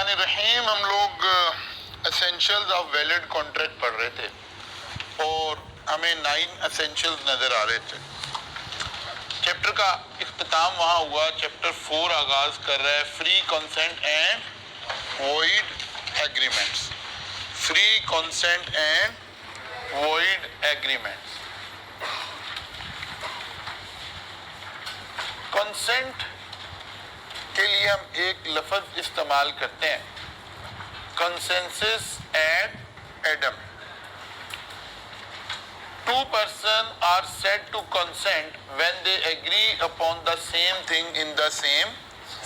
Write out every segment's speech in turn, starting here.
الرحمن الرحیم. ہم لوگ اسینشلز آف ویلڈ کانٹریکٹ پڑھ رہے تھے اور ہمیں 9 اسینشلز نظر آ رہے تھے. چیپٹر کا اختتام وہاں ہوا. چیپٹر 4 آغاز کر رہا ہے free consent and void agreements. Free consent and void agreements. Consent کے لیے ہم ایک لفظ استعمال کرتے ہیں, consensus ad idem. Two persons are said to consent when they agree upon the same thing in the same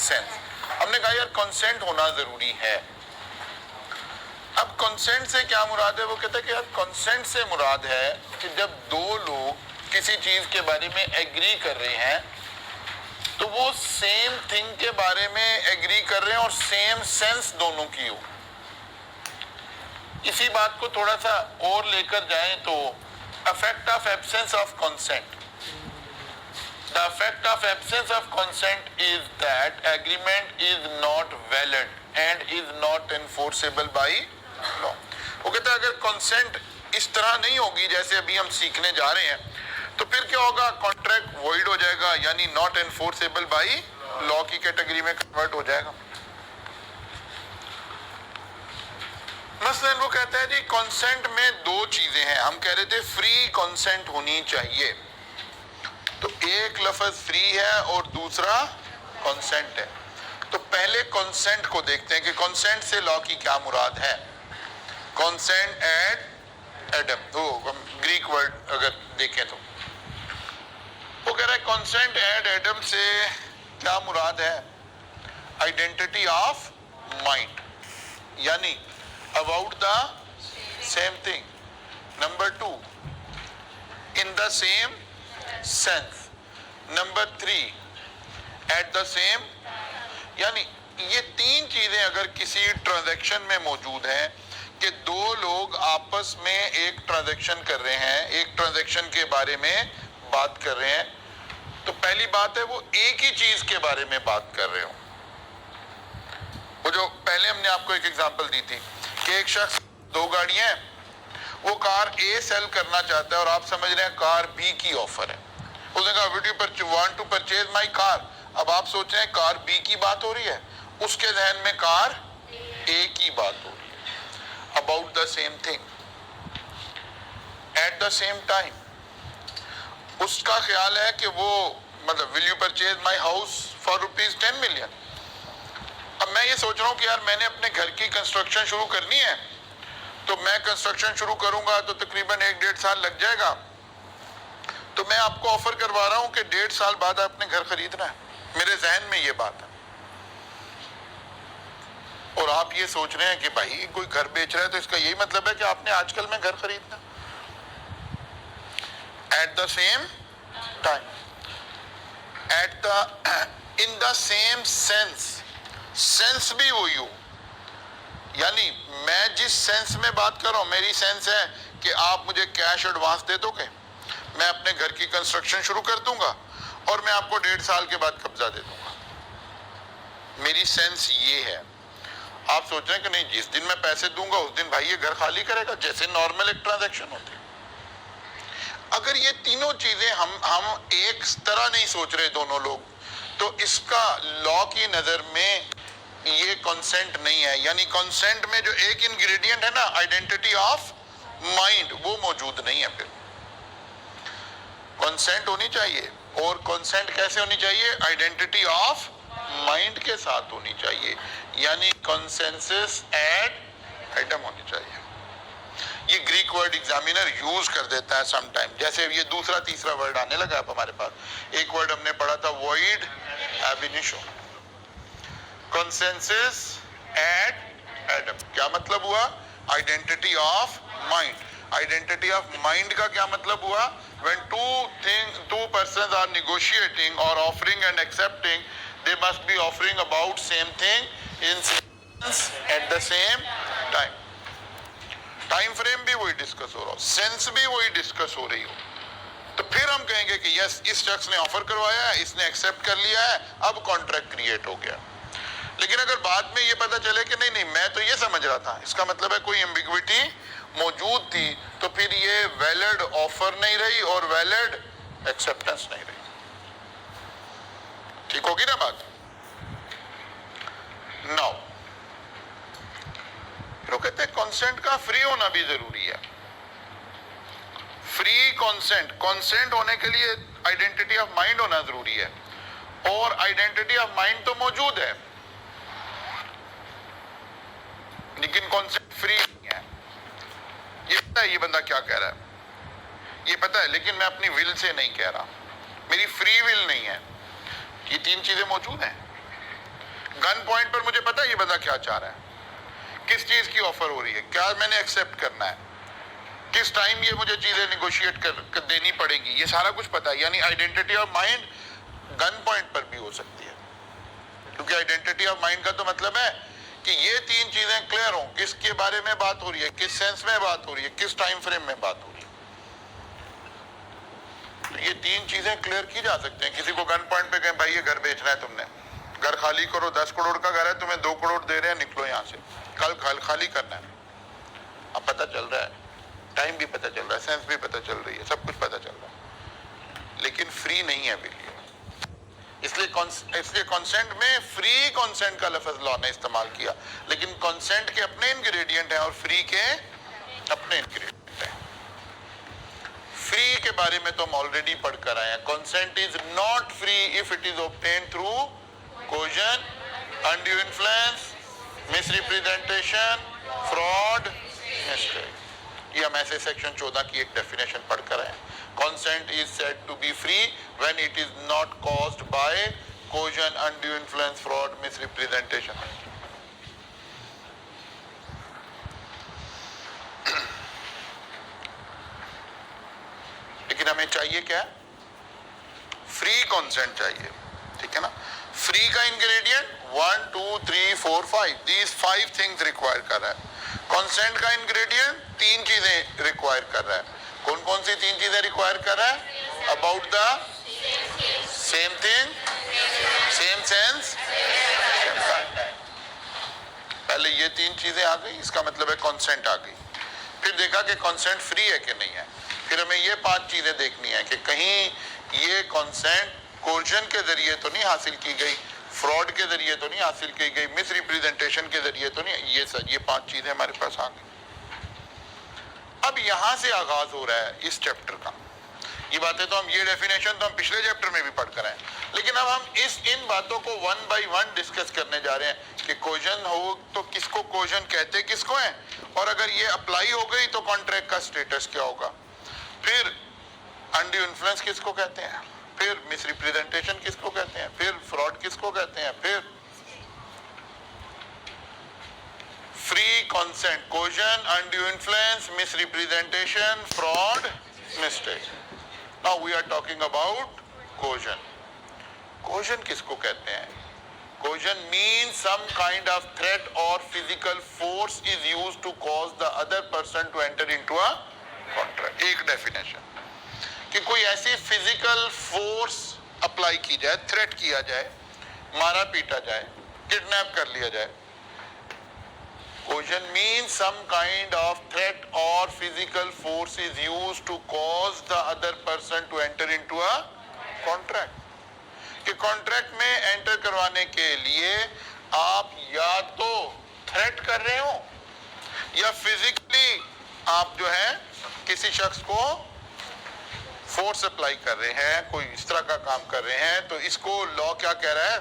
sense. ہم نے کہا یار کنسنٹ ہونا ضروری ہے. اب کنسنٹ سے کیا مراد ہے؟ وہ کہتا ہے کہ یار کنسنٹ سے مراد ہے کہ جب دو لوگ کسی چیز کے بارے میں ایگری کر رہے ہیں تو وہ سیم تھنگ کے بارے میں ایگری کر رہے ہیں اور سیم سینس دونوں کی ہو. اسی بات کو تھوڑا سا اور لے کر جائیں تو effect of absence of consent. The effect of absence of consent is that agreement is not valid and is not enforceable by law. وہ کہتا ہے اگر consent اس طرح نہیں ہوگی جیسے ابھی ہم سیکھنے جا رہے ہیں تو پھر کیا ہوگا؟ کانٹریکٹ void ہو جائے گا, یعنی not enforceable by law کی کیٹیگری میں کنورٹ ہو جائے گا. مثلا وہ کہتا ہے جی کنسنٹ میں 2 چیزیں ہیں. ہم کہہ رہے تھے فری کنسنٹ ہونی چاہیے, تو ایک لفظ فری ہے اور دوسرا کنسنٹ ہے. تو پہلے کنسنٹ کو دیکھتے ہیں کہ کنسنٹ سے لا کی کیا مراد ہے. کنسنٹ ایٹ ایڈم, وہ گریک ورڈ اگر دیکھیں تو وہ کہہ رہا ہے کنسنٹ ایٹ ایڈم سے کیا مراد ہے؟ آئیڈینٹی آف مائنڈ, یعنی about the same thing. Number 2, in the same sense. Number 3, at the same. یعنی یہ 3 چیزیں اگر کسی ٹرانزیکشن میں موجود ہیں کہ 2 لوگ آپس میں ایک ٹرانزیکشن کر رہے ہیں, ایک ٹرانزیکشن کے بارے میں بات کر رہے ہیں, تو پہلی بات ہے وہ ایک ہی چیز کے بارے میں بات کر رہے ہوں. وہ جو پہلے ہم نے آپ کو ایک ایگزامپل دی تھی کہ ایک شخص 2 گاڑیاں ہیں, وہ کار اے سیل کرنا چاہتا ہے اور آپ سمجھ رہے ہیں کار بی کی آفر ہے. اس نے کہا would you want to purchase my car. اب آپ سوچ رہے ہیں کار بی کی بات ہو رہی ہے, اس کے ذہن میں کار اے کی بات ہو رہی ہے. about the same thing at the same time. اس کا خیال ہے کہ وہ مطلب will you purchase my house for rupees 10 million. اب میں یہ سوچ رہا ہوں کہ یار میں نے اپنے گھر کی کنسٹرکشن شروع کرنی ہے, تو میں کنسٹرکشن شروع کروں گا تو تقریباً 1-1.5 سال لگ جائے گا. تو میں آپ کو آفر کروا رہا ہوں کہ 1.5 سال بعد آپ نے گھر خریدنا ہے. میرے ذہن میں یہ بات ہے اور آپ یہ سوچ رہے ہیں کہ بھائی کوئی گھر بیچ رہا ہے تو اس کا یہی مطلب ہے کہ آپ نے آج کل میں گھر خریدنا. At the same time, at the in the same sense. Sense بھی وہی ہو, یعنی میں جس سینس میں بات کر رہا ہوں, میری سینس ہے کہ آپ مجھے کیش ایڈوانس دے دو گے, میں اپنے گھر کی کنسٹرکشن شروع کر دوں گا اور میں آپ کو 1.5 سال کے بعد قبضہ دے دوں گا. میری سینس یہ ہے. آپ سوچ رہے ہیں کہ نہیں جس دن میں پیسے دوں گا اس دن بھائی یہ گھر خالی کرے گا, جیسے نارمل ایک ٹرانزیکشن ہوتی ہے. اگر یہ تینوں چیزیں ہم ایک طرح نہیں سوچ رہے دونوں لوگ, تو اس کا لا کی نظر میں یہ کنسنٹ نہیں ہے. یعنی کنسنٹ میں جو ایک انگریڈینٹ ہے نا آئیڈینٹی آف مائنڈ, وہ موجود نہیں ہے. پھر کنسنٹ ہونی چاہیے, اور کنسنٹ کیسے ہونی چاہیے؟ آئیڈینٹی آف مائنڈ کے ساتھ ہونی چاہیے, یعنی کنسنسس ایٹ ایڈم ہونی چاہیے. یہ گریک ورڈ ایگزامینر یوز کر دیتا ہے سم ٹائم, جیسے یہ دوسرا تیسرا ورڈ آنے لگا اب ہمارے پاس. ایک ورڈ ہم نے پڑھا تھا وائڈ ایبینیشو. کنسنسس ایٹ ایڈم کیا مطلب ہوا؟ Identity of mind. Identity of mind کا کیا مطلب ہوا؟ when two persons are negotiating or offering and accepting, they must be offering about same thing in sense at the same time. Time frame بھی وہی discuss ہو رہا ہو, sense بھی وہی discuss ہو رہی ہو, تو پھر ہم کہیں گے کہ یس اس شخص نے آفر کروایا ہے, اس نے ایکسیپٹ کر لیا ہے, اب کانٹریکٹ کریٹ ہو گیا. لیکن اگر بعد میں یہ پتا چلے کہ نہیں میں تو یہ سمجھ رہا تھا، اس کا مطلب ہے کوئی ایمبیگوٹی موجود تھی، تو پھر یہ ویلڈ آفر نہیں رہی اور ویلڈ ایکسیپٹنس نہیں رہی. ٹھیک ہوگی نا بات؟ ناؤ وہ کہتے ہیں کانسینٹ کا فری ہونا بھی ضروری ہے. فری کانسینٹ، کانسینٹ ہونے کے لیے آئیڈینٹی آف مائنڈ ہونا ضروری ہے، اور آئیڈینٹی آف مائنڈ تو موجود ہے لیکن کانسینٹ فری نہیں ہے. یہ پتا ہے یہ بندہ کیا کہہ رہا ہے، یہ پتا ہے، لیکن میں اپنی ول سے نہیں کہہ رہا، میری فری ول نہیں ہے. یہ تین چیزیں موجود ہیں. گن پوائنٹ پر مجھے پتا ہے یہ بندہ کیا چاہ رہا ہے، کس چیز کی آفر ہو رہی ہے، کیا میں نے ایکسیپٹ کرنا ہے، کس ٹائم یہ مجھے چیزیں نیگوشیٹ کر دینی پڑے گی، یہ سارا کچھ پتا ہے. یعنی identity of mind gun point پر بھی ہو سکتی ہے، کیونکہ آئیڈینٹی آف مائنڈ کا تو مطلب ہے کہ یہ تین چیزیں کلیئر ہوں، کس کے بارے میں بات ہو رہی ہے، کس سینس میں بات ہو رہی ہے، کس ٹائم فریم میں بات ہو رہی ہے. تو یہ تین چیزیں کلیئر کی جا سکتے ہیں. کسی کو گن پوائنٹ پہ کہیں بھائی یہ گھر بیچنا ہے، تم نے گھر خالی کرو، 10 کروڑ کا گھر ہے، تمہیں 2 کروڑ دے رہے ہیں، نکلو یہاں سے، کل خالی کرنا ہے. اب پتہ چل رہا ہے، ٹائم بھی پتہ چل رہا ہے، سینس بھی پتہ چل رہی ہے، سب کچھ پتہ چل رہا ہے، لیکن فری نہیں ہے ابھی. اس لیے کانسینٹ میں فری کانسینٹ کا لفظ لا نے استعمال کیا، لیکن کانسینٹ کے اپنے انگریڈینٹ ہیں اور فری کے اپنے انگریڈینٹ ہیں. فری کے بارے میں تو ہم آلریڈی پڑھ کر آئے ہیں. Consent is not free if it is obtained through coercion, undue influence, misrepresentation, fraud, mistake. یہ ہم ایسے سیکشن 14 کی ایک ڈیفینیشن پڑھ کر آئے ہیں. Consent is said to be free when it is not caused by coercion, undue influence, fraud, misrepresentation. لیکن ہمیں چاہیے کیا؟ فری کانسینٹ چاہیے. ٹھیک ہے نا؟ فری کا انگریڈینٹ 1 2 3 4 5 these 5 things ریکوائر کر رہا ہے. کانسینٹ کا انگریڈینٹ 3 چیزیں ریکوائر کر رہا ہے. کون کون سی 3 چیزیں ریکوائر کر رہا ہے؟ About the same thing, same sense. پہلے یہ 3 چیزیں آ گئی، اس کا مطلب ہے کانسینٹ آ گئی. پھر دیکھا کہ کانسینٹ فری ہے کہ نہیں ہے. پھر ہمیں یہ 5 چیزیں دیکھنی ہے کہ کہیں یہ کانسینٹ کورجن کے ذریعے تو نہیں حاصل کی گئی، فراڈ کے ذریعے تو نہیں حاصل کی گئی، مس ریپریزنٹیشن کے ذریعے تو نہیں. یہ 5 چیزیں ہمارے پاس آ گئی. اب یہاں سے آغاز ہو رہا ہے اس چیپٹر کا. یہ باتیں تو ہم یہ ڈیفینیشن تو ہم پچھلے چیپٹر میں بھی پڑھ کر آئے، لیکن اب ہم ان باتوں کو 1 by 1 ڈسکس کرنے جا رہے ہیں کہ کوجن ہو تو کس کو کوجن کہتے کس کو ہیں، اور اگر یہ اپلائی ہو گئی تو کانٹریکٹ کا سٹیٹس کیا ہوگا. پھر انڈیو انفلوئنس کس کو کہتے ہیں، پھر مس ریپریزنٹیشن کس کو کہتے ہیں، پھر فراڈ کس کو کہتے ہیں، پھر free consent, coercion, undue influence, misrepresentation, fraud, mistake. Now we are talking about coercion. Coercion کس کو کہتے ہیں؟ Coercion means some kind of threat or physical force is used to cause the other person to enter into a contract. ایک definition کہ کوئی ایسی physical force apply کی جائے، تھریٹ کیا جائے، مارا پیٹا جائے، کڈنیپ کر لیا جائے. Coercion means some kind of threat or physical force is used to cause the other person to enter into a contract. کہ کانٹریکٹ میں انٹر کروانے کے لیے آپ یا تو تھریٹ کر رہے ہو یا فزیکلی آپ جو ہے کسی شخص کو فورس اپلائی کر رہے ہیں، کوئی اس طرح کا کام کر رہے ہیں. تو اس کو لا کیا کہہ رہا ہے؟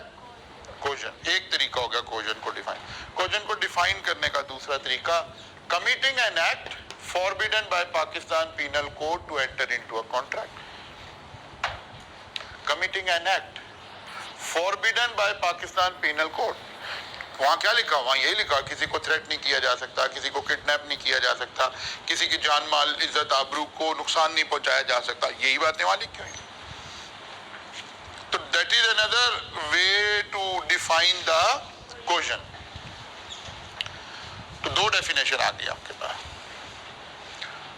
کوجن. ایک طریقہ ہو گیا کوجن کو ڈیفائن. کوجن کو ڈیفائن کرنے کا دوسرا طریقہ، committing an act forbidden by Pakistan Penal Code to enter into a contract. Committing an act forbidden by Pakistan Penal Code. وہاں کیا لکھا؟ وہاں یہی لکھا کسی کو تھریٹ نہیں کیا جا سکتا، کسی کو کڈنیپ نہیں کیا جا سکتا، کسی کی جان مال عزت آبرو کو نقصان نہیں پہنچایا جا سکتا. یہی باتیں وہاں لکھی ہوئی. تو that is another way to define the coercion. تو 2 ڈیفینیشن آ گئی آپ کے پاس.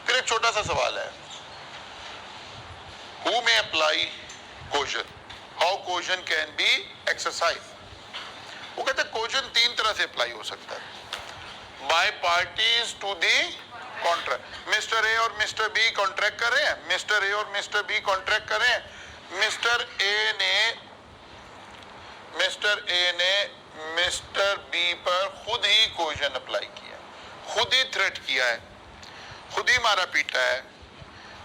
پھر ایک چھوٹا سا سوال ہے، who may apply coercion? How coercion can be exercised? وہ کہتے ہیں کوشن 3 طرح سے اپلائی ہو سکتا ہے. By parties to the contract. Mister A اور مسٹر بی کانٹریکٹ کر رہے ہیں, مسٹر اے اور مسٹر بی کانٹریکٹ کر رہے ہیں. مسٹر اے نے مسٹر بی پر خود ہی کوشن اپلائی کیا, خود ہی تھریٹ کیا ہے, خود ہی مارا پیٹا ہے,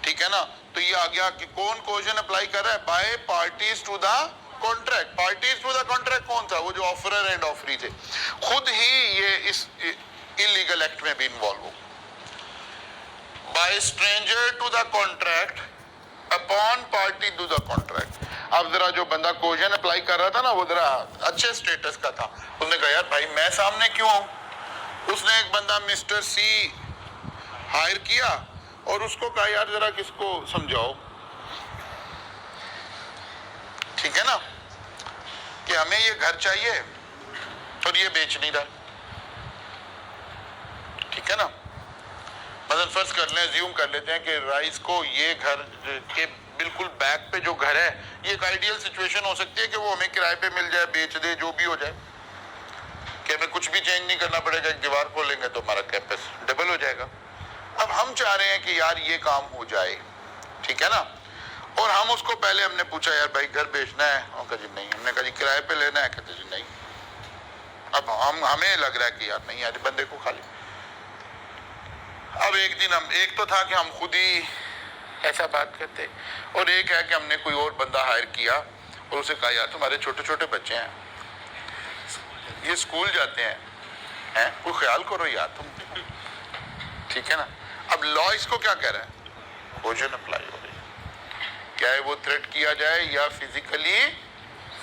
ٹھیک ہے نا. تو یہ آ گیا کہ کون کوشن اپلائی کر رہا ہے, by parties to the contract. Parties to the contract کون تھا, وہ جو آفرر اینڈ آفری تھے, خود ہی یہ اس انلیگل ایکٹ میں بھی انوالو ہو. By stranger to the contract upon party to the contract. اب ذرا جو بندہ کوشن اپلائی کر رہا تھا نا, وہ ذرا اچھے سٹیٹس کا تھا, اس نے کہا یار بھائی میں سامنے کیوں ہوں. اس نے ایک بندہ مسٹر سی ہائر کیا اور اس کو کہا یار ذرا کس کو سمجھاؤ, ٹھیک ہے نا, کہ ہمیں یہ گھر چاہیے اور یہ بیچ نہیں رہا, ٹھیک ہے نا. مثلا فرض کر لیں, زیوم کر لیتے ہیں کہ رائس کو یہ گھر کے بالکل بیک پہ جو گھر ہے, یہ ایک آئیڈیل سچویشن ہو سکتی ہے کہ وہ ہمیں کرائے پہ مل جائے, بیچ دے, جو بھی ہو جائے, کہ ہمیں کچھ بھی چینج نہیں کرنا پڑے گا, ایک دیوار کھولیں گے تو ہمارا کیمپس ڈبل ہو جائے گا. اب ہم چاہ رہے ہیں کہ یار یہ کام ہو جائے, ٹھیک ہے نا, اور ہم اس کو پہلے ہم نے پوچھا یار بھائی گھر بیچنا ہے, ہم کہا جی نہیں. ہم نے کہا جی کرائے پہ لینا ہے, کہتے جی نہیں. اب ہمیں لگ رہا ہے کہ یار نہیں یار بندے کو خالی. اب ایک دن ایک تو تھا کہ ہم خود ہی ایسا بات کرتے, اور ایک ہے کہ ہم نے کوئی اور بندہ ہائر کیا اور اسے کہا یار تمہارے چھوٹے چھوٹے بچے ہیں, یہ اسکول جاتے ہیں, کوئی خیال کرو یار تم, ٹھیک ہے نا. اب لا اس کو کیا کہہ رہا ہے, کوشن اپلائی ہو رہی ہے, کیا ہے وہ تھریٹ کیا جائے یا فزیکلی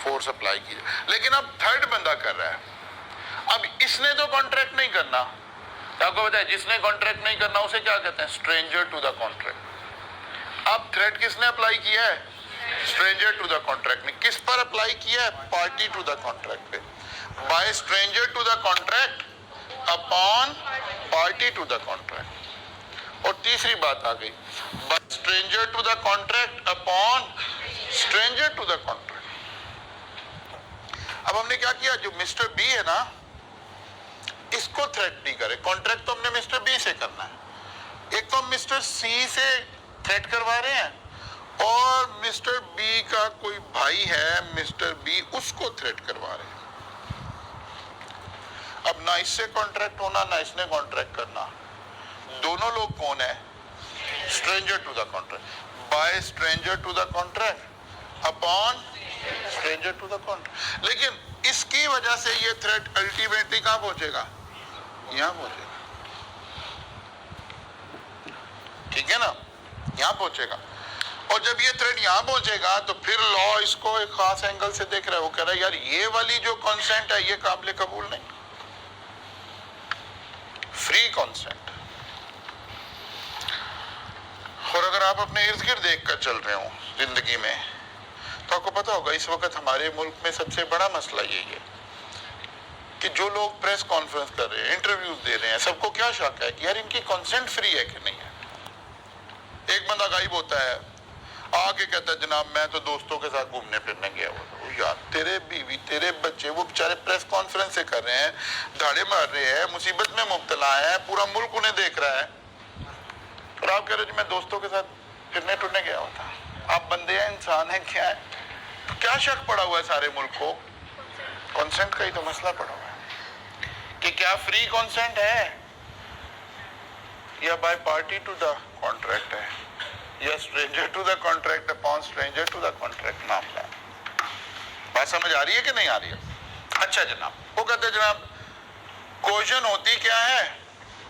فورس اپلائی کی جائے. لیکن اب تھرڈ بندہ کر رہا ہے. اب اس نے تو کانٹریکٹ نہیں کرنا, آپ کو بتائیں جس نے کانٹریکٹ نہیں کرنا اسے کیا کہتے ہیں, اسٹرینجر ٹو دا کانٹریکٹ. اب تھریٹ کس نے اپلائی کیا ہے, اسٹرینجر ٹو دا کانٹریکٹ نے. کس پر اپلائی کیا ہے, پارٹی ٹو دا کانٹریکٹ پہ. By stranger to the contract upon party to the contract. اور تیسری بات آ گئی, by stranger to the contract upon stranger to the contract. اب ہم نے کیا کیا, جو مسٹر بی ہے نا اس کو تھریٹ نہیں کرے, کانٹریکٹ تو ہم نے مسٹر بی سے کرنا ہے. ایک تو ہم مسٹر سی سے تھریٹ کروا رہے ہیں, اور مسٹر بی کا کوئی بھائی ہے مسٹر بی, اس کو تھریٹ کروا رہے ہیں. اب نہ اس سے کانٹریکٹ ہونا نہ اس نے کانٹریکٹ کرنا, دونوں لوگ کون ہیں, stranger to the contract. By stranger to the contract upon stranger to the contract. لیکن اس کی وجہ سے یہ تھریٹ الٹیمیٹلی کہاں پہنچے گا, یہاں پہنچے گا, ٹھیک ہے نا, یہاں پہنچے گا. اور جب یہ تھریٹ یہاں پہنچے گا تو پھر لا اس کو ایک خاص اینگل سے دیکھ رہا ہے, وہ کہہ رہا ہے یار یہ والی جو کانسینٹ ہے یہ قابل قبول نہیں, فری کانسینٹ. اور اگر آپ اپنے ارد گرد دیکھ کر چل رہے ہوں زندگی میں تو آپ کو پتا ہوگا اس وقت ہمارے ملک میں سب سے بڑا مسئلہ یہی ہے کہ جو لوگ پریس کانفرنس کر رہے ہیں, انٹرویوز دے رہے ہیں, سب کو کیا شک ہے کہ یار ان کی کانسینٹ فری ہے کہ نہیں ہے. ایک بندہ غائب ہوتا ہے, آگے کہتا ہے جناب میں تو دوستوں کے ساتھ گھومنے پھرنے گیا ہوا. یار تیرے بیوی تیرے بچے وہ بیچارے پریس کانفرنس سے کر رہے ہیں, دھاڑے مار رہے ہیں, مصیبت میں مبتلا ہیں, پورا ملک انہیں دیکھ رہا ہے, اور آپ کہہ رہے ہیں میں دوستوں کے ساتھ پھرنے ٹرنے گیا ہوا تھا. آپ بندے ہیں, انسان ہیں, کیا ہے, تو کیا شک پڑا ہوا ہے سارے ملک کو, کانسینٹ کا ہی تو مسئلہ پڑا ہوا ہے کہ کیا فری کانسینٹ ہے یا by party to the contract ہے, یا stranger to the contract upon stranger to the contract معاملہ ہے. بات سمجھ آ رہی ہے کہ نہیں آ رہی ہے؟ اچھا جناب, وہ کہتے ہیں جناب کوشن ہوتی کیا ہے,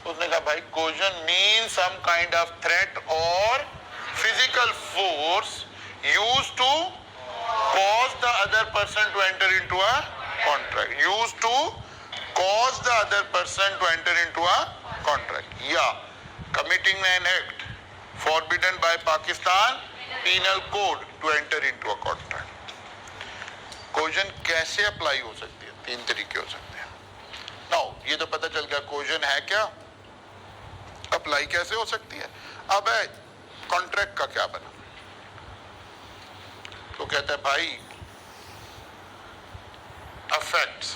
اس نے کہا بھائی کوشن مین سم کائنڈ آف تھریٹ اور physical force used to cause the other person to enter into a contract, used to cause the other person to enter into a contract, یا committing an act forbidden by Pakistan penal code to enter into a contract. کوشن کیسے apply ہو سکتی ہے, 3 طریقے ہو سکتے ہیں. Now یہ تو پتہ چل گیا کوشن ہے کیا, اپلائی کیسے ہو سکتی ہے. اب ہے کانٹریکٹ کا کیا بنا, تو کہتا ہے بھائی effects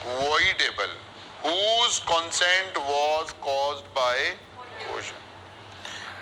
voidable whose consent was caused by coercion।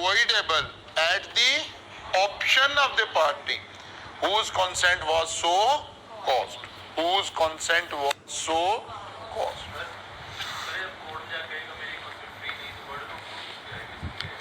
voidable at the option of the party whose consent was so caused, whose consent was so caused।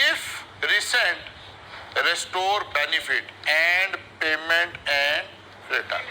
If resent restore benefit and payment and return,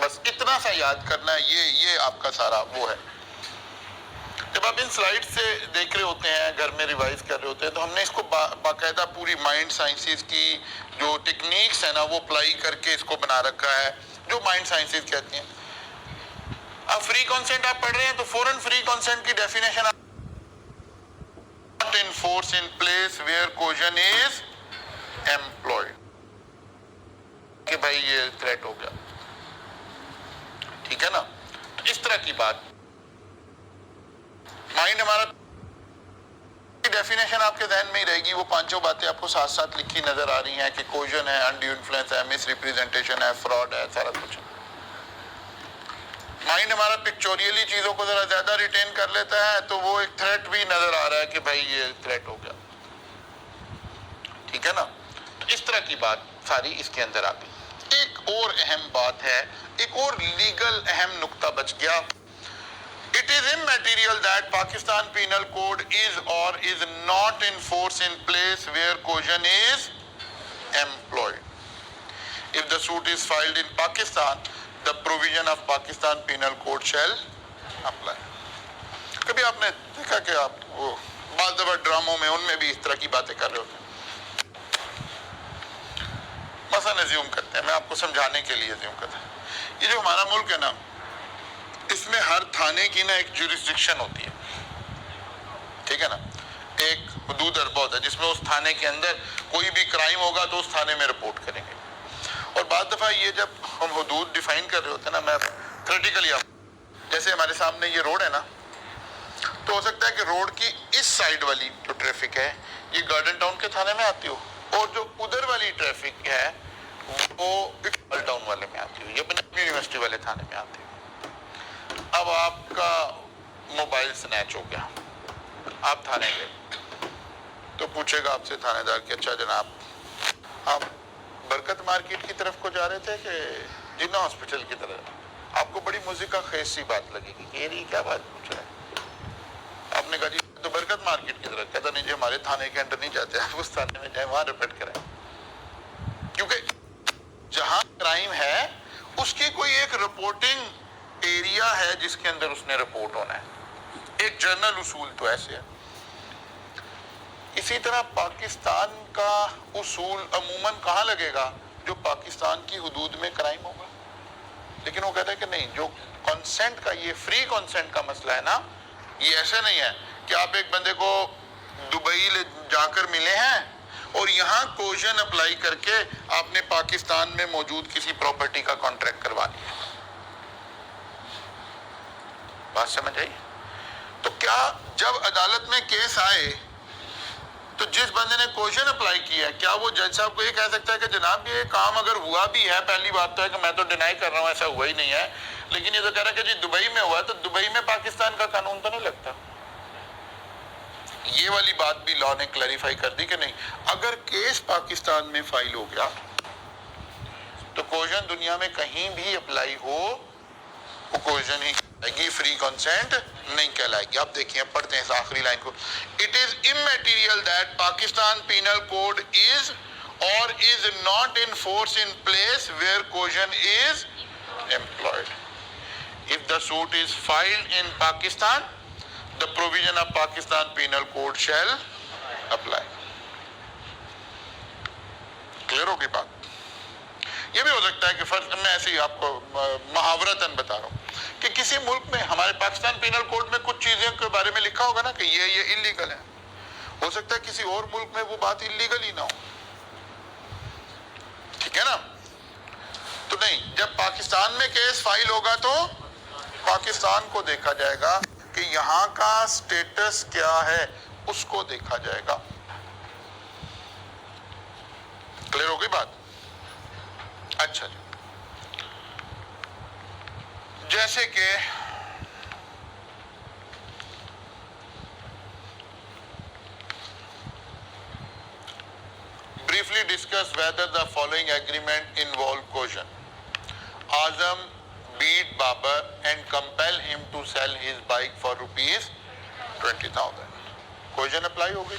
بس اتنا سا یاد کرنا ہے، یہ آپ کا سارا وہ ہے۔ جب آپ ان سلائیڈ سے دیکھ رہے ہوتے ہیں، گھر میں ریوائز کر رہے ہوتے ہیں، تو ہم نے اس کو باقاعدہ پوری مائنڈ سائنسز کی جو ٹیکنیکس ہیں نا وہ اپلائی کر کے اس کو بنا رکھا ہے، جو مائنڈ سائنسز کہتے ہیں۔ اب فری کانسینٹ آپ پڑھ رہے ہیں تو فوراً فری کانسینٹ کی definition not in force in place where coercion is employed، کہ بھائی یہ تھریٹ ہو گیا، ٹھیک ہے نا؟ تو اس طرح کی بات مائنڈ ہمارا ڈیفینیشن آپ کے ذہن میں ہی رہے گی، وہ پانچوں باتیں آپ کو ساتھ ساتھ لکھی نظر آ رہی ہیں کہ کوژن ہے، انڈیو انفلوئنس ہے، مس ریپریزنٹیشن ہے، فراڈ ہے، سارا کچھ۔ مائنڈ ہمارا پکچوریلی چیزوں کو ذرا زیادہ ریٹین کر لیتا ہے، تو وہ ایک تھریٹ بھی نظر آ رہا ہے کہ بھائی یہ تھریٹ ہو گیا، ٹھیک ہے نا؟ تو اس طرح کی بات ساری اس کے اندر آ گئی۔ ایک اور اہم بات ہے، ایک اور لیگل اہم نقطہ بچ گیا۔ It is immaterial that Pakistan Penal Code is or is not in force in place where coercion is employed. If the suit is filed in Pakistan, the provision of Pakistan Penal Code shall apply. کبھی آپ نے دیکھا کہ آپ وہ بعض دفعہ ڈراموں میں ان میں بھی اس طرح کی باتیں کر رہے ہوتے ہیں، مثلا ازیوم کرتے ہیں، میں آپ کو سمجھانے کے لیے ازیوم کرتا ہوں، یہ جو ہمارا ملک ہے نا، اس میں ہر تھانے کی نا ایک جورسڈکشن ہوتی ہے، ٹھیک ہے نا؟ ایک حدود اربہ ہوتا ہے جس میں اس تھانے کے اندر کوئی بھی کرائم ہوگا تو اس تھانے میں رپورٹ کریں گے۔ اور بعض دفعہ یہ جب ہم حدود ڈیفائن کر رہے ہوتے ہیں نا، میں تھیوریٹیکلی جیسے ہمارے سامنے یہ روڈ ہے نا، تو ہو سکتا ہے کہ روڈ کی اس سائڈ والی جو ٹریفک ہے یہ گارڈن ٹاؤن کے تھانے میں آتی ہو، اور جو ادھر والی ٹریفک ہے وہ اقبال ٹاؤن والے میں آتی ہو یا پنجاب یونیورسٹی والے تھانے میں آتی ہو۔ اب آپ کا موبائل سنیچ ہو گیا، آپ تھانے گئے تو پوچھے گا آپ سے تھانے دار کہ اچھا جناب آپ برکت مارکیٹ کی طرف کو جا رہے تھے کہ جنا ہاسپٹل کی طرف؟ آپ کو بڑی موزیکا خیز سی بات لگے گی کہ یہ کیا بات پوچھ رہا ہے؟ آپ نے کہا جی تو برکت مارکیٹ کی طرف، کہتا نہیں جی ہمارے تھانے کے انڈر نہیں جاتے، آپ اس تھانے میں جائیں، وہاں رپورٹ کریں، کیونکہ جہاں کرائم ہے اس کی کوئی ایک رپورٹنگ ایریا ہے جس کے اندر اس نے رپورٹ ہونا ہے، ایک جنرل اصول تو ایسے ہے۔ اسی طرح پاکستان کا اصول عموماً کہاں لگے گا؟ جو پاکستان کی حدود میں کرائم ہوگا، لیکن وہ کہتا ہے کہ نہیں، جو کنسنٹ کا یہ فری کنسنٹ کا مسئلہ ہے نا، یہ ایسے نہیں ہے کہ آپ ایک بندے کو دبئی جا کر ملے ہیں اور یہاں کوژن اپلائی کر کے آپ نے پاکستان میں موجود کسی پراپرٹی کا کانٹریکٹ کروا لیا۔ بات سمجھ آئی؟ تو کیا جب عدالت میں کیس آئے تو جس بندے نے کوشن اپلائی کیا ہے، کیا وہ جج صاحب کو یہ کہہ سکتا ہے کہ جناب یہ کام اگر ہوا بھی ہے، پہلی بات تو ہے کہ میں تو ڈینائی کر رہا ہوں ایسا ہوا ہی نہیں ہے، لیکن یہ تو کہہ رہا ہے کہ جی دبئی میں ہوا، تو دبئی میں پاکستان کا قانون تو نہیں لگتا؟ یہ والی بات بھی لاء نے کلیریفائی کر دی کہ نہیں، اگر کیس پاکستان میں فائل ہو گیا تو کوشن دنیا میں کہیں بھی اپلائی ہو، وہ کوشن ہی کہلائے گی، فری کنسنٹ نہیں کہلائے گی۔ آپ دیکھیں، پڑھتے ہیں اس آخری لائن کو، It is immaterial that Pakistan Penal Code is or is not in force in place where coercion is employed. If the suit is filed in Pakistan, the provision of Pakistan Penal Code shall apply. Clear ہوگی بات؟ یہ بھی ہو سکتا ہے کہ فرض میں ایسے ہی آپ کو محاورتاً بتا رہا ہوں کہ کسی ملک میں ہمارے پاکستان پینل کوڈ میں کچھ چیزیں کے بارے میں لکھا ہوگا نا کہ یہ انلیگل ہے، ہو سکتا ہے کسی اور ملک میں وہ بات انلیگل ہی نہ ہو، ٹھیک ہے نا؟ تو نہیں، جب پاکستان میں کیس فائل ہوگا تو پاکستان کو دیکھا جائے گا کہ یہاں کا سٹیٹس کیا ہے، اس کو دیکھا جائے گا۔ کلیئر ہو گئی بات؟ اچھا جی، جیسے کہ briefly discuss whether the following agreement involve coercion. Azam beat Babar and compel him to sell his bike for rupees 20,000. Coercion apply ہو گئی؟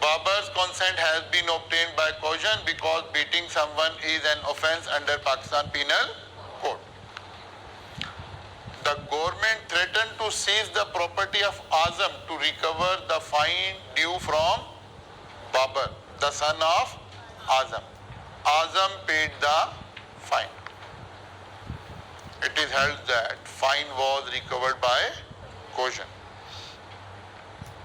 Babar's consent has been obtained by caution because beating someone is an offence under Pakistan Penal Code. The government threatened to seize the property of Azam to recover the fine due from Babar, the son of Azam. Azam paid the fine. It is held that fine was recovered by caution.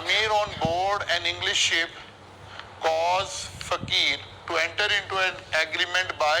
Amir on board an English ship caused Fakir to enter into an agreement by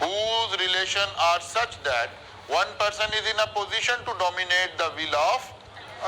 whose relation are such that one person is in a position to dominate the will of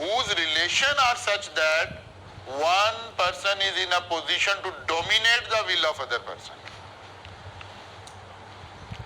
whose relation are such that one person is in a position to dominate the will of other person.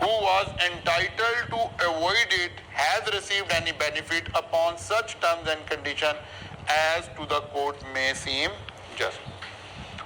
who was entitled to avoid it has received any benefit upon such terms and condition as to the court may seem just.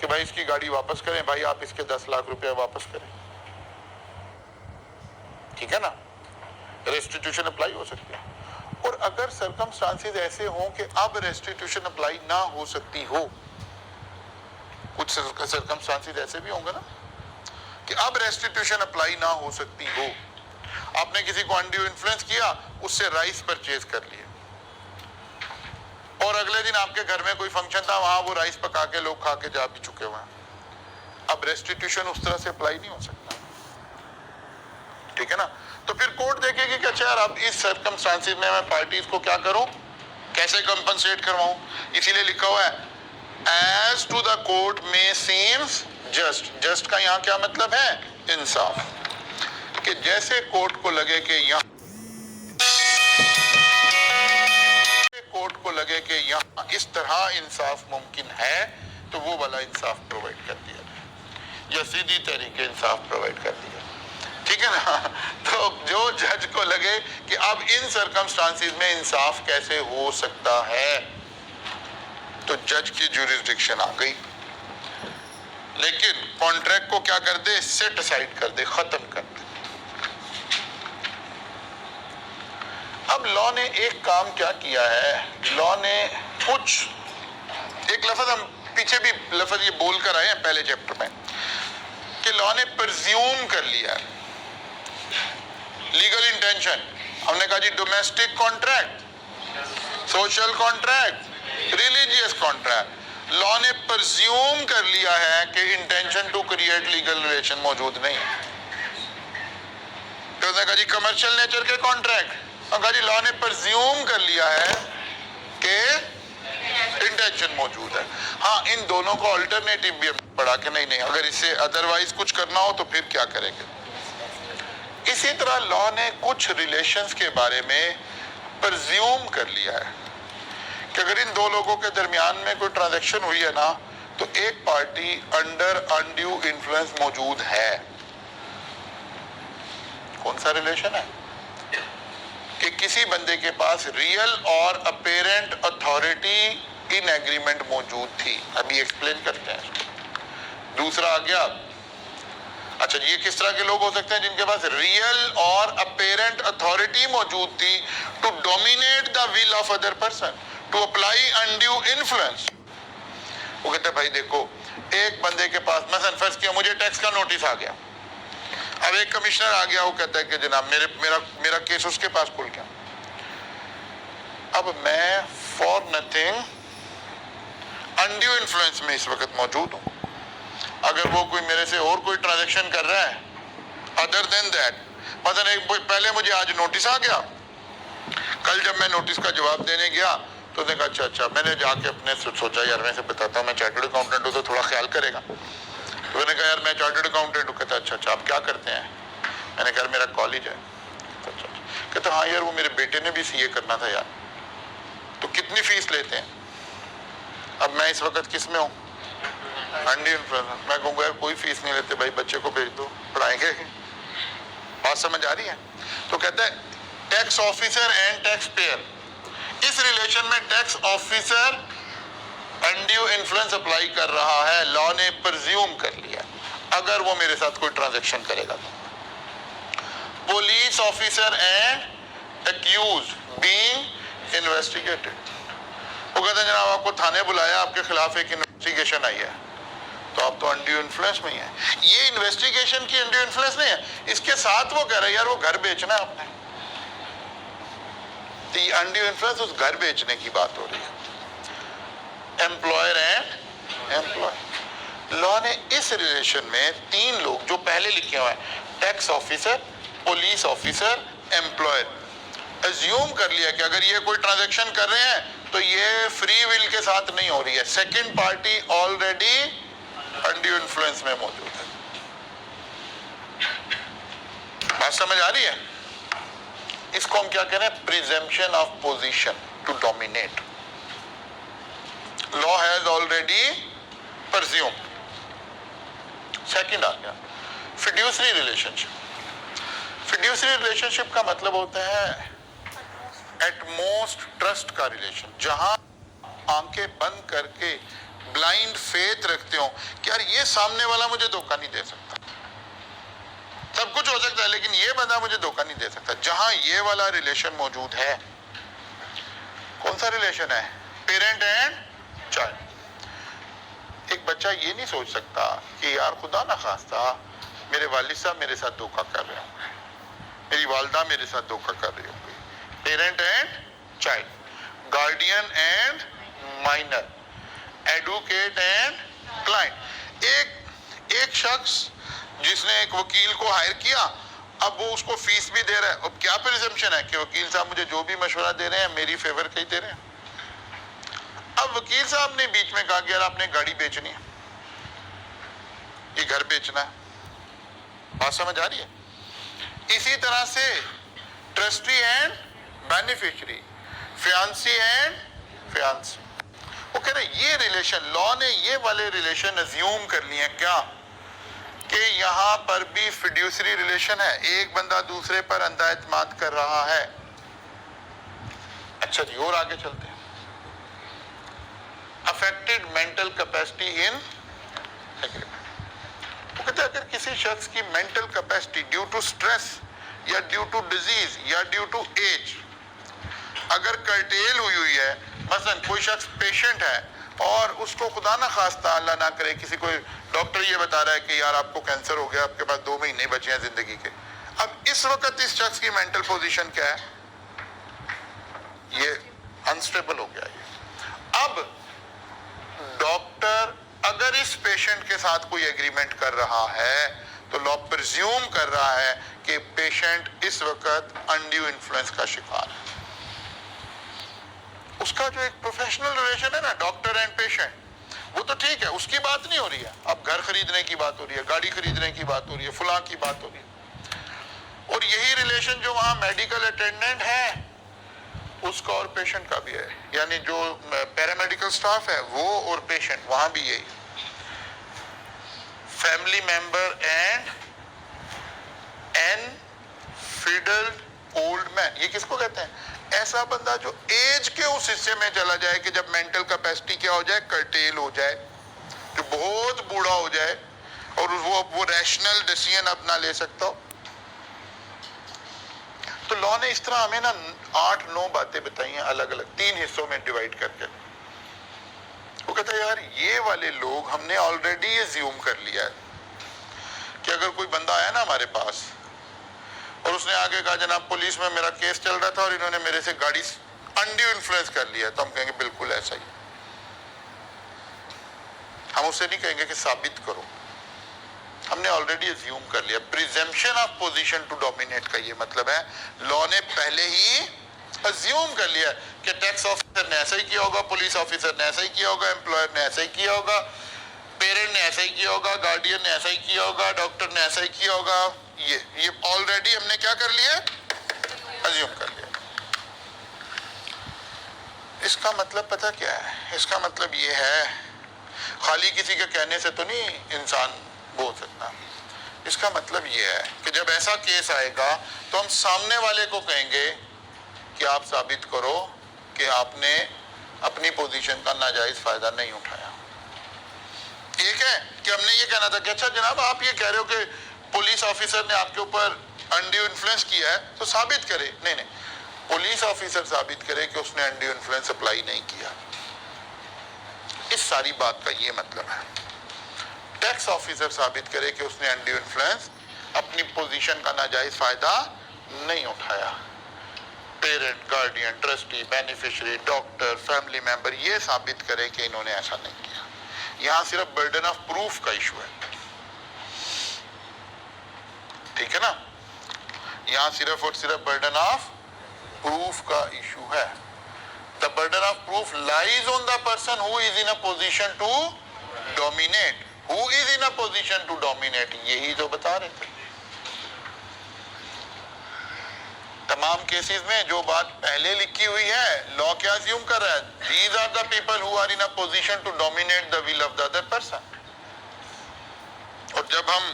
کہ بھائی اس کی گاڑی واپس کریں، بھائی آپ اس کے 10 لاکھ روپے واپس کریں، ٹھیک ہے نا، ریسٹیٹیوشن اپلائی ہو سکتی ہے۔ اور اگر سرکمسٹانسز ایسے ہوں کہ اب ریسٹیٹیوشن اپلائی نہ ہو سکتی ہو، کچھ سرکمسٹانسز ایسے بھی ہوں گے نا کہ اب ریسٹیٹیوشن اپلائی نہ ہو سکتی ہو، آپ نے کسی کو انڈیو انفلوئنس کیا، اس سے رائس پرچیز کر لیے، اور اگلے دن آپ کے گھر میں کوئی فنکشن تھا، وہاں وہ رائس پکا کے لوگ کھا کے جا بھی چکے ہوئے ہیں، اب ریسٹیٹیوشن اس طرح سے اپلائی نہیں ہو سکتا، ٹھیک ہے نا۔ تو پھر کورٹ دیکھے گی کہ اچھا یار اب اس سرکمسٹانسز میں پارٹیز کو کیا کروں، کیسے کمپنسیٹ کرواؤں، اسی لیے لکھا ہوا ہے as to the court may seems just، just کا یہاں کیا مطلب ہے، انصاف، کہ جیسے کورٹ کو لگے کہ یہاں اس طرح انصاف ممکن ہے تو وہ والا انصاف پرووائڈ کر دیا جائے، یا سیدھی طریقے انصاف پرووائڈ کر دیا، ٹھیک ہے نا۔ تو جو جج کو لگے کہ اب ان سرکمسٹانسز میں انصاف کیسے ہو سکتا ہے، تو جج کی جوریسڈکشن آ گئی، لیکن کانٹریکٹ کو کیا کر دے، سیٹ اسائیڈ کر دے، ختم کر دے۔ اب لا نے ایک کام کیا کیا ہے، لا نے کچھ ایک لفظ ہم پیچھے بھی لفظ یہ بول کر آئے ہیں پہلے چیپٹر میں، کہ لا نے پرزیوم کر لیا لیگل انٹینشن، ہم نے کہا جی domestic contract, social contract, religious contract, law نے پرزیوم کر لیا ہے کہ intention to create legal relation موجود نہیں ہے۔ تو اس نے کہا جی کمرشل نیچر کے کانٹریکٹ، کہا جی لا نے پرزیوم کر لیا ہے کہ انٹینشن موجود ہے۔ ہاں ان دونوں کو الٹرنیٹیو بھی پڑھا کہ نہیں نہیں اگر اس سے ادروائز کچھ کرنا ہو تو پھر کیا کریں گے۔ اسی طرح لا نے کچھ ریلیشنز کے بارے میں پرزیوم کر لیا ہے کہ اگر ان دو لوگوں کے درمیان میں کوئی ٹرانزیکشن ہوئی ہے نا تو ایک پارٹی انڈر انڈیو انفلوئنس موجود ہے۔ کون سا ریلیشن ہے؟ کہ کسی بندے کے پاس ریئل اور اپیرنٹ اتھارٹی ان ایگریمنٹ موجود تھی، ابھی ایکسپلین کرتے ہیں۔ دوسرا آ گیا، اچھا یہ کس طرح کے لوگ ہو سکتے ہیں جن کے پاس ریئل اور اپیرنٹ اتھارٹی موجود تھی to dominate the will of other person, to apply undue influence. وہ کہتے ہیں بھائی دیکھو ایک بندے کے پاس مثلا فرض کیا مجھے ٹیکس کا نوٹس آ گیا، اب ایک کمشنر آ گیا، وہ کہتا ہے کہ جناب میرا کیس اس کے پاس کھل گیا، اب میں فار نتھنگ انڈیو انفلوئنس میں اس وقت موجود ہوں، اگر وہ کوئی میرے سے اور کوئی ٹرانزیکشن کر رہا ہے ادر دین دیٹ، مثلا پہلے مجھے آج نوٹس آ گیا، کل جب میں نوٹس کا جواب دینے گیا تو نے کہا اچھا میں نے جا کے اپنے سوچا یار میں سے بتاتا ہوں میں چارٹرڈ اکاؤنٹنٹ ہوں تو تھوڑا خیال کرے گا، تو میں نے کہا یار میں چارٹرڈ اکاؤنٹنٹ ہوں، کہتا اچھا آپ کیا کرتے ہیں، میں نے کہا میرا کالج ہے، کہتا ہاں یار وہ میرے بیٹے نے بھی سی اے کرنا تھا یار، تو کتنی فیس لیتے ہیں، اب میں اس وقت کس میں ہوں، انڈیو انفلوئنس، میں کہوں گا یار کوئی فیس نہیں لیتے بھائی بچے کو بھیج دو پڑھائیں گے، بات سمجھ آ رہی ہے۔ تو کہتا ہے tax officer and tax payer, اس ریلیشن میں tax officer undue influence apply کر رہا ہے، لا نے پرزیوم کر لیا اگر وہ میرے ساتھ کوئی ٹرانزیکشن کرے گا تو۔ Police officer and accused being investigated, وہ کہتے ہیں جناب آپ کو تھانے بلایا، آپ کے خلاف ایک انویسٹیگیشن آئی ہے تو آپ تو انڈیو انفلوئنس میں ہی ہیں، یہ انویسٹیگیشن کی انڈیو انفلوئنس نہیں ہے، اس کے ساتھ وہ کہہ رہے ہیں یار وہ گھر بیچنا ہے آپ نے، تو یہ انڈیو انفلوئنس اس گھر بیچنے کی بات ہو رہی ہے۔ ایمپلائر اینڈ ایمپلائے، لا نے اس ریلیشن میں تین لوگ جو پہلے لکھے ہوئے ہیں tax officer, police officer, employer, assume کر لیا کہ اگر یہ کوئی ٹرانزیکشن کر رہے ہیں تو یہ فری ول کے ساتھ نہیں ہو رہی ہے، second party already undue influence میں موجود ہے۔ بات سمجھ آ رہی ہے؟ اس کو ہم کیا کہہ رہے ہیں، presumption of position to dominate, law has already presume. Second آ گیا فیڈیوسری ریلیشن شپ، فیڈیوسری ریلیشن شپ کا مطلب ہوتا ہے ایٹ موسٹ ٹرسٹ کا ریلیشن، جہاں آنکھیں بند کر کے بلائنڈ فیتھ رکھتے ہو کہ یار یہ سامنے والا مجھے دھوکہ نہیں دے سکتا، سب کچھ ہو سکتا ہے لیکن یہ بندہ مجھے دھوکہ نہیں دے سکتا، جہاں یہ والا ریلیشن موجود ہے، کون سا ریلیشن ہے؟ Parent and child. ایک بچہ یہ نہیں سوچ سکتا کہ یار خدا نہ خواستہ میرے والد صاحب میرے ساتھ دھوکہ کر رہے ہوں گے، میری والدہ میرے ساتھ دھوکہ کر رہی ہوں گی۔ Parent and child, guardian and minor, advocate and client. ایک شخص جس نے ایک وکیل کو ہائر کیا، اب وہ اس کو فیس بھی دے رہا ہے، اب کیا پرزمپشن ہے کہ وکیل صاحب مجھے جو بھی مشورہ دے رہے ہیں میری فیور کا ہی دے رہے ہیں۔ اب وکیل صاحب نے بیچ میں کہا کہ یار آپ نے گاڑی بیچنی ہے، یہ گھر بیچنا ہے، بات سمجھ آ رہی ہے؟ اسی طرح سے trustee and beneficiary, fiancee and fiancee, وہ کہہ رہے یہ ریلیشن، لا نے یہ والے ریلیشن ازیوم کر لیے ہیں کیا کہ یہاں پر بھی فیڈیوسری ریلیشن ہے، ایک بندہ دوسرے پر اندھا اعتماد کر رہا ہے۔ اچھا جی، اور آگے چلتے ہیں۔ Affected mental capacity in agreement, وہ کہتے ہیں اگر کسی شخص کی mental capacity due to stress یا ڈیو ٹو ڈیزیز یا ڈیو ٹو ایج اگر کرٹیل ہوئی ہے، مثلا کوئی شخص پیشنٹ ہے اور اس کو خدا نہ خواستہ اللہ نہ کرے کسی کوئی ڈاکٹر یہ بتا رہا ہے کہ یار آپ کو کینسر ہو گیا، آپ کے پاس 2 مہینے بچے ہیں زندگی کے، اب اس وقت اس شخص کی مینٹل پوزیشن کیا ہے؟ یہ انسٹیبل ہو گیا۔ یہ اب ڈاکٹر اگر اس پیشنٹ کے ساتھ کوئی ایگریمنٹ کر رہا ہے تو لا پرزیوم کر رہا ہے کہ پیشنٹ اس وقت انڈیو انفلوئنس کا شکار ہے۔ اس کا جو ایک پروفیشنل ریلیشن ہے نا ڈاکٹر اینڈ پیشنٹ، وہ تو ٹھیک ہے، اس کی بات نہیں ہو رہی ہے، اب گھر خریدنے کی بات ہو رہی ہے، گاڑی خریدنے کی بات ہو رہی ہے، فلاں کی بات ہو رہی ہے۔ اور یہی ریلیشن جو وہاں میڈیکل اٹینڈنٹ ہے اس کا اور پیشنٹ کا بھی ہے، یعنی جو پیرامیڈیکل سٹاف ہے وہ اور پیشنٹ، وہاں بھی یہی family member and فیڈلڈ old man. یہ کس کو کہتے ہیں؟ ایسا بندہ جو ایج کے اس حصے میں چلا جائے کہ جب مینٹل کیپیسٹی کیا ہو جائے؟ کرٹیل ہو جائے، جو بہت بوڑھا ہو جائے اور وہ ریشنل ڈیسیژن اب نہ لے سکتا ہو۔ تو لا نے اس طرح ہمیں نا 8-9 باتیں بتائی ہیں الگ الگ 3 حصوں میں ڈیوائیڈ کر کے۔ وہ کہتا ہے یار یہ والے لوگ ہم نے آلریڈی یہ زیوم کر لیا ہے کہ اگر کوئی بندہ آیا نا ہمارے پاس اور اس نے آگے کہا جناب پولیس میں میرا کیس چل رہا تھا اور انہوں نے میرے سے گاڑی انڈیو انفلوئنس کر لیا، تو ہم کہیں گے بالکل ایسا ہی۔ ہم اسے نہیں کہیں گے کہ ثابت کرو، ہم نے آلریڈی ازیوم کر لیا۔ Presumption of position to dominate کا یہ مطلب ہے لا نے پہلے ہی ازیوم کر لیا کہ ٹیکس آفیسر نے ایسا ہی کیا ہوگا، پولیس آفیسر نے ایسا ہی کیا ہوگا، امپلائر نے ایسا ہی کیا ہوگا، پیرنٹ نے ایسا ہی کیا ہوگا، گارڈین نے ایسا ہی کیا ہوگا، ڈاکٹر نے ایسا ہی کیا ہوگا۔ یہ آلریڈی ہم نے کیا کر لیا؟ ازیوم کر لیا۔ اس کا مطلب پتہ کیا ہے؟ اس کا مطلب یہ ہے خالی کسی کے کہنے سے تو نہیں انسان بول سکتا، اس کا مطلب یہ ہے کہ جب ایسا کیس آئے گا تو ہم سامنے والے کو کہیں گے کہ آپ ثابت کرو کہ آپ نے اپنی پوزیشن کا ناجائز فائدہ نہیں اٹھایا۔ ایک ہے کہ ہم نے یہ کہنا تھا کہ اچھا جناب آپ یہ کہہ رہے ہو کہ پولیس آفیسر نے آپ کے اوپر انڈیو انفلوئنس کیا ہے تو ثابت کرے۔ نہیں، پولیس آفیسر ثابت کرے کہ اس نے انڈیو انفلوئنس اپلائی نہیں کیا۔ اس ساری بات کا یہ مطلب ہے ٹیکس آفیسر ثابت کرے کہ اس نے انڈیو انفلوئنس اپنی پوزیشن کا ناجائز فائدہ نہیں اٹھایا۔ Parent, guardian, trustee, beneficiary, doctor, family member یہ ثابت کرے کہ انہوں نے ایسا نہیں کیا۔ یہاں صرف برڈن آف پروف کا ایشو ہے، ٹھیک ہے نا؟ یہاں صرف اور صرف برڈن آف پروف کا ایشو ہے۔ The burden of proof lies on the person who is in a position to dominate. Who is in a position to dominate؟ یہی تو بتا رہے تھے۔ تمام کیسز میں جو بات پہلے لکھی ہوئی ہے لا کیا assume کر رہا ہے؟ These are the people who are in a position to dominate the will of the other person۔ اور جب ہم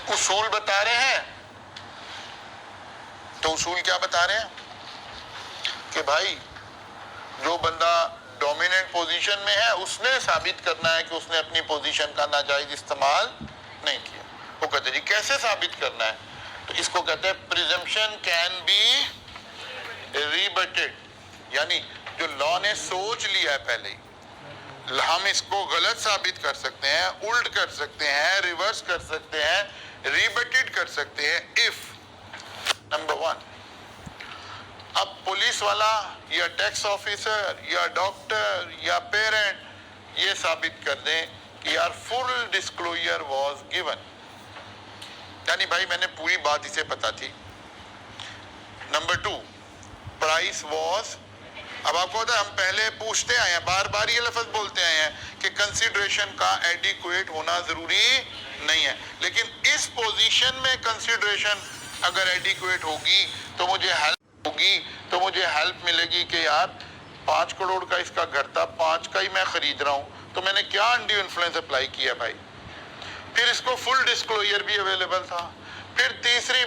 اصول بتا رہے ہیں تو اصول کیا بتا رہے ہیں کہ بھائی جو بندہ ڈومیننٹ پوزیشن میں ہے، اس نے ثابت کرنا ہے کہ اس نے اپنی پوزیشن کا ناجائز استعمال نہیں کیا. وہ کہتے ہیں جی کیسے ثابت کرنا ہے؟ تو اس کو کہتے ہیں پریزمپشن کین بی ریبٹڈ، یعنی جو لا نے سوچ لیا ہے پہلے ہی، ہم اس کو غلط ثابت کر سکتے ہیں، الٹ کر سکتے ہیں، ریورس کر سکتے ہیں، ریبٹڈ کر سکتے ہیں if نمبر 1 اب پولیس والا یا ٹیکس آفیسر یا ڈاکٹر یا پیرنٹ یہ ثابت کر دیں کہ یار فل ڈسکلوجر واز گیون، یعنی بھائی میں نے پوری بات اسے پتا تھی. نمبر 2 پرائس واز، اب آپ کو پتا ہے ہم پہلے پوچھتے آئے ہیں، بار بار یہ لفظ بولتے آئے ہیں کہ کنسیڈریشن کا ایڈیکویٹ ہونا ضروری نہیں ہے، لیکن اس پوزیشن میں کنسیڈریشن اگر ایڈیکویٹ ہوگی تو مجھے ہیلپ ملے گی کہ یار 5 کروڑ کا اس کا گھر تھا، 5 کا ہی میں خرید رہا ہوں، تو میں نے کیا انڈیو انفلوئنس اپلائی کیا بھائی. پھر اس کو فل ڈسکلوجر بھی اویلیبل تھا. پھر تیسری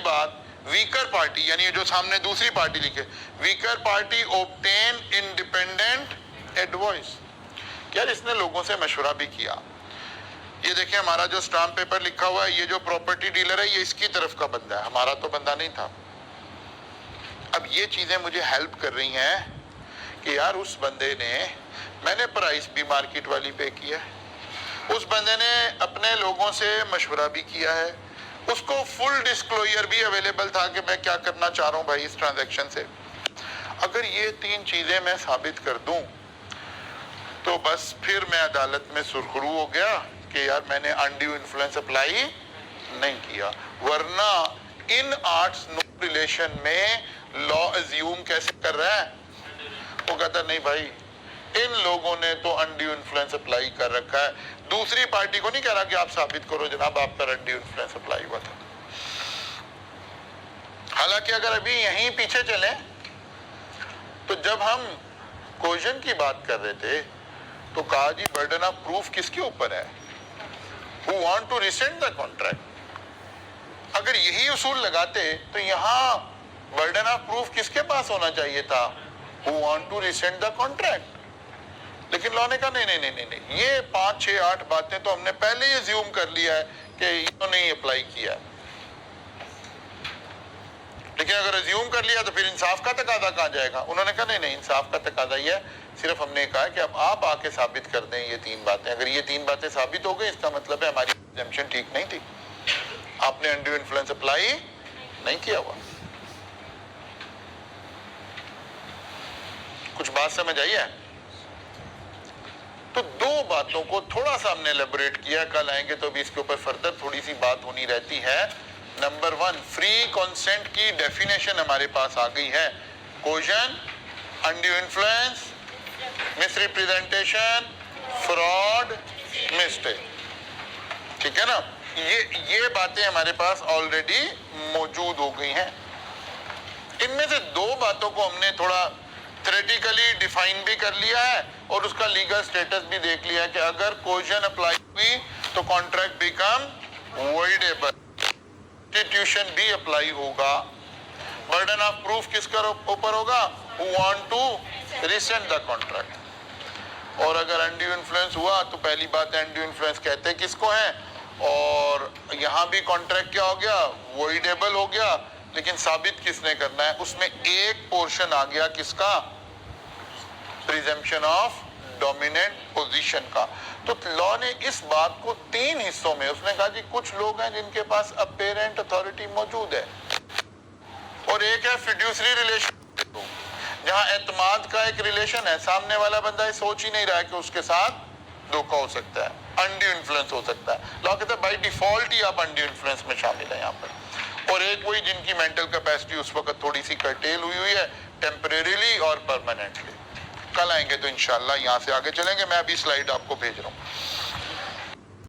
بات ویکر پارٹی، یعنی جو سامنے دوسری پارٹی لکھے، weaker party obtain independent advice, یار اس نے لوگوں سے مشورہ بھی کیا. یہ دیکھیں ہمارا جو سٹامپ پیپر لکھا ہوا ہے، یہ جو پراپرٹی ڈیلر ہے یہ اس کی طرف کا بندہ ہے، ہمارا تو بندہ نہیں تھا. اب یہ چیزیں مجھے ہیلپ کر رہی ہیں کہ یار اس بندے نے، میں نے پرائس بھی مارکیٹ والی پے کیا ہے، اس بندے نے اپنے لوگوں سے مشورہ بھی کیا ہے، اس کو فل ڈسکلوجر بھی اویلیبل تھا کہ میں کیا کرنا چاہ رہا ہوں بھائی اس ٹرانزیکشن سے. اگر یہ 3 چیزیں میں ثابت کر دوں تو بس پھر میں عدالت میں سرخرو ہو گیا کہ یار میں نے انڈیو انفلوئنس اپلائی نہیں کیا. ورنہ ان آرٹس نو ریلیشن میں لا ازیوم کیسے کر رہا ہے؟ وہ کہتا نہیں بھائی ان لوگوں نے تو انڈیو انفلوئنس اپلائی کر رکھا ہے، دوسری پارٹی کو نہیں کہہ رہا کہ آپ ثابت کرو جناب آپ پر انڈیو انفلوئنس اپلائی ہوا تھا. حالانکہ اگر ابھی یہیں پیچھے چلیں تو جب ہم کوشن کی بات کر رہے تھے تو کہا جی برڈن آف پروف کس کے اوپر ہے؟ who want to rescind the contract. اگر یہی اصول لگاتے تو یہاں برڈن آف پروف کس کے پاس ہونا چاہیے تھا؟ who want to rescind the contract. لیکن لانے کا نہیں، یہ 5 6 8 باتیں تو ہم نے پہلے ہی زیوم کر لیا ہے کہ انہوں نے اپلائی کیا. لیکن اگر ازیوم کر لیا تو پھر انصاف کا تقاضا کہاں جائے گا؟ انہوں نے کہا نہیں انصاف کا تقاضا یہ ہے، صرف ہم نے کہا کہ اب آپ آ کے ثابت کر دیں یہ 3 باتیں. اگر یہ 3 باتیں ثابت ہو گئی اس کا مطلب ہے ہماری ایگزیمپشن ٹھیک نہیں تھی، آپ نے انڈیو انفلوئنس اپلائی نہیں کیا ہوا. کچھ بات سمجھ آئی ہے؟ تو 2 باتوں کو تھوڑا سا ہم نے ایلیبوریٹ کیا، کل آئیں گے تو ابھی اس کے اوپر فردر تھوڑی سی بات ہونی رہتی ہے. نمبر 1 فری کنسنٹ کی ڈیفینیشن ہمارے پاس آ گئی ہے. کوشن، undue influence, misrepresentation, fraud, mistake. ٹھیک ہے نا؟ یہ باتیں ہمارے پاس آلریڈی موجود ہو گئی ہیں. ان میں سے 2 باتوں کو ہم نے تھوڑا تھیوریٹیکلی ڈیفائن بھی کر لیا ہے اور اس کا لیگل سٹیٹس بھی دیکھ لیا ہے کہ اگر کوشن اپلائی ہوئی تو کانٹریکٹ بیکم وائڈیبل، انسٹیٹیوشن بھی اپلائی ہوگا. برڈن آف پروف کس کا اوپر ہوگا؟ who want to rescind the contract. اور اگر انڈیو انفلوئنس ہوا تو پہلی بات ہے انڈیو انفلوئنس کہتے کس کو ہیں، اور یہاں بھی کانٹریکٹ کیا ہو گیا؟ وائڈیبل ہو گیا. لیکن ثابت کس نے کرنا ہے؟ اس میں ایک پورشن آ گیا کس کا؟ پریزمپشن آف ڈومیننٹ پوزیشن کا. تو لا نے اس بات کو 3 حصوں میں، اس نے کہا جی کچھ لوگ ہیں جن کے پاس اپیرنٹ اتھارٹی موجود ہے، اور ایک ہے فیڈیوسری ریلیشن جہاں اعتماد کا ایک ریلیشن ہے، سامنے والا بندہ یہ سوچ ہی نہیں رہا ہے کہ اس کے ساتھ دھوکہ ہو سکتا ہے، انڈیو انفلوئنس ہو سکتا ہے. لا کہتا ہے بائی ڈیفالٹ ہی آپ انڈیو انفلوئنس میں شامل ہیں یہاں پر. اور ایک وہی جن کی مینٹل کیپیسٹی اس وقت تھوڑی سی کرٹیل ہوئی ہے ٹیمپریریلی اور پرماننٹلی. کل آئیں گے تو انشاءاللہ یہاں سے آگے چلیں گے. میں ابھی سلائیڈ آپ کو بھیج رہا ہوں.